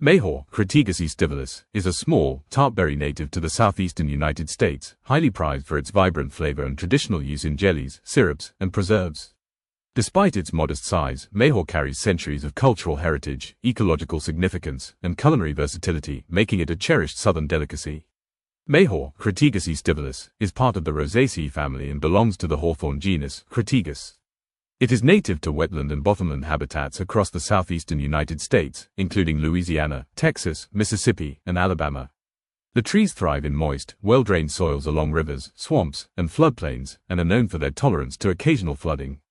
Mayhaw, Crataegus aestivalis, is a small, tart berry native to the southeastern United States, highly prized for its vibrant flavor and traditional use in jellies, syrups, and preserves. Despite its modest size, mayhaw carries centuries of cultural heritage, ecological significance, and culinary versatility, making it a cherished southern delicacy. Mayhaw, Crataegus aestivalis, is part of the Rosaceae family and belongs to the hawthorn genus, Crataegus. It is native to wetland and bottomland habitats across the southeastern United States, including Louisiana, Texas, Mississippi, and Alabama. The trees thrive in moist, well-drained soils along rivers, swamps, and floodplains, and are known for their tolerance to occasional flooding.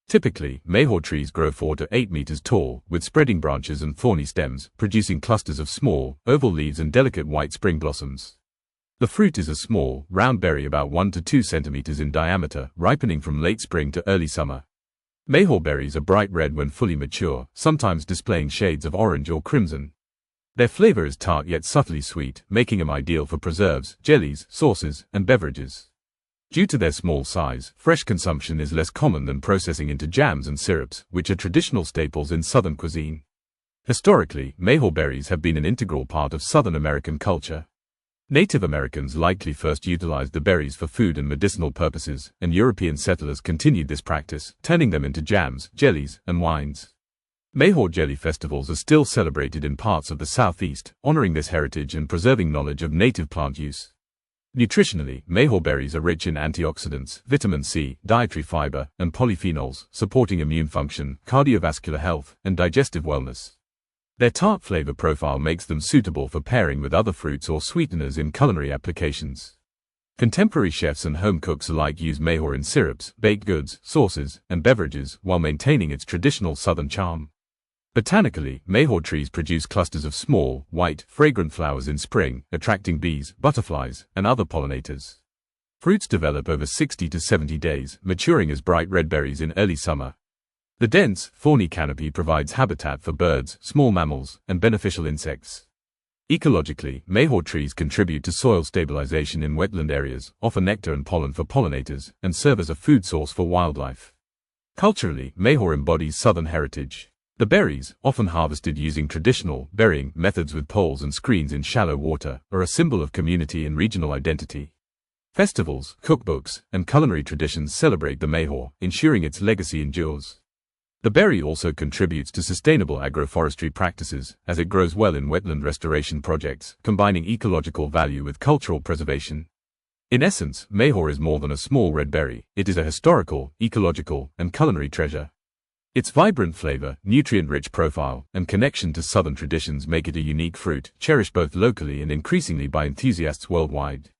Typically, mayhaw trees grow 4 to 8 meters tall, with spreading branches and thorny stems, producing clusters of small, oval leaves and delicate white spring blossoms. The fruit is a small, round berry about 1 to 2 centimeters in diameter, ripening from late spring to early summer. Mayhaw berries are bright red when fully mature, sometimes displaying shades of orange or crimson. Their flavor is tart yet subtly sweet, making them ideal for preserves, jellies, sauces, and beverages. Due to their small size, fresh consumption is less common than processing into jams and syrups, which are traditional staples in Southern cuisine. Historically, mayhaw berries have been an integral part of Southern American culture. Native Americans likely first utilized the berries for food and medicinal purposes, and European settlers continued this practice, turning them into jams, jellies, and wines. Mayhaw jelly festivals are still celebrated in parts of the Southeast, honoring this heritage and preserving knowledge of native plant use. Nutritionally, mayhaw berries are rich in antioxidants, vitamin C, dietary fiber, and polyphenols, supporting immune function, cardiovascular health, and digestive wellness. Their tart flavor profile makes them suitable for pairing with other fruits or sweeteners in culinary applications. Contemporary chefs and home cooks alike use mayhaw in syrups, baked goods, sauces, and beverages, while maintaining its traditional southern charm. Botanically, mayhaw trees produce clusters of small, white, fragrant flowers in spring, attracting bees, butterflies, and other pollinators. Fruits develop over 60 to 70 days, maturing as bright red berries in early summer. The dense, thorny canopy provides habitat for birds, small mammals, and beneficial insects. Ecologically, mayhaw trees contribute to soil stabilization in wetland areas, offer nectar and pollen for pollinators, and serve as a food source for wildlife. Culturally, mayhaw embodies Southern heritage. The berries, often harvested using traditional berrying methods with poles and screens in shallow water, are a symbol of community and regional identity. Festivals, cookbooks, and culinary traditions celebrate the mayhaw, ensuring its legacy endures. The berry also contributes to sustainable agroforestry practices, as it grows well in wetland restoration projects, combining ecological value with cultural preservation. In essence, mayhaw is more than a small red berry. It is a historical, ecological, and culinary treasure. Its vibrant flavor, nutrient-rich profile, and connection to Southern traditions make it a unique fruit, cherished both locally and increasingly by enthusiasts worldwide.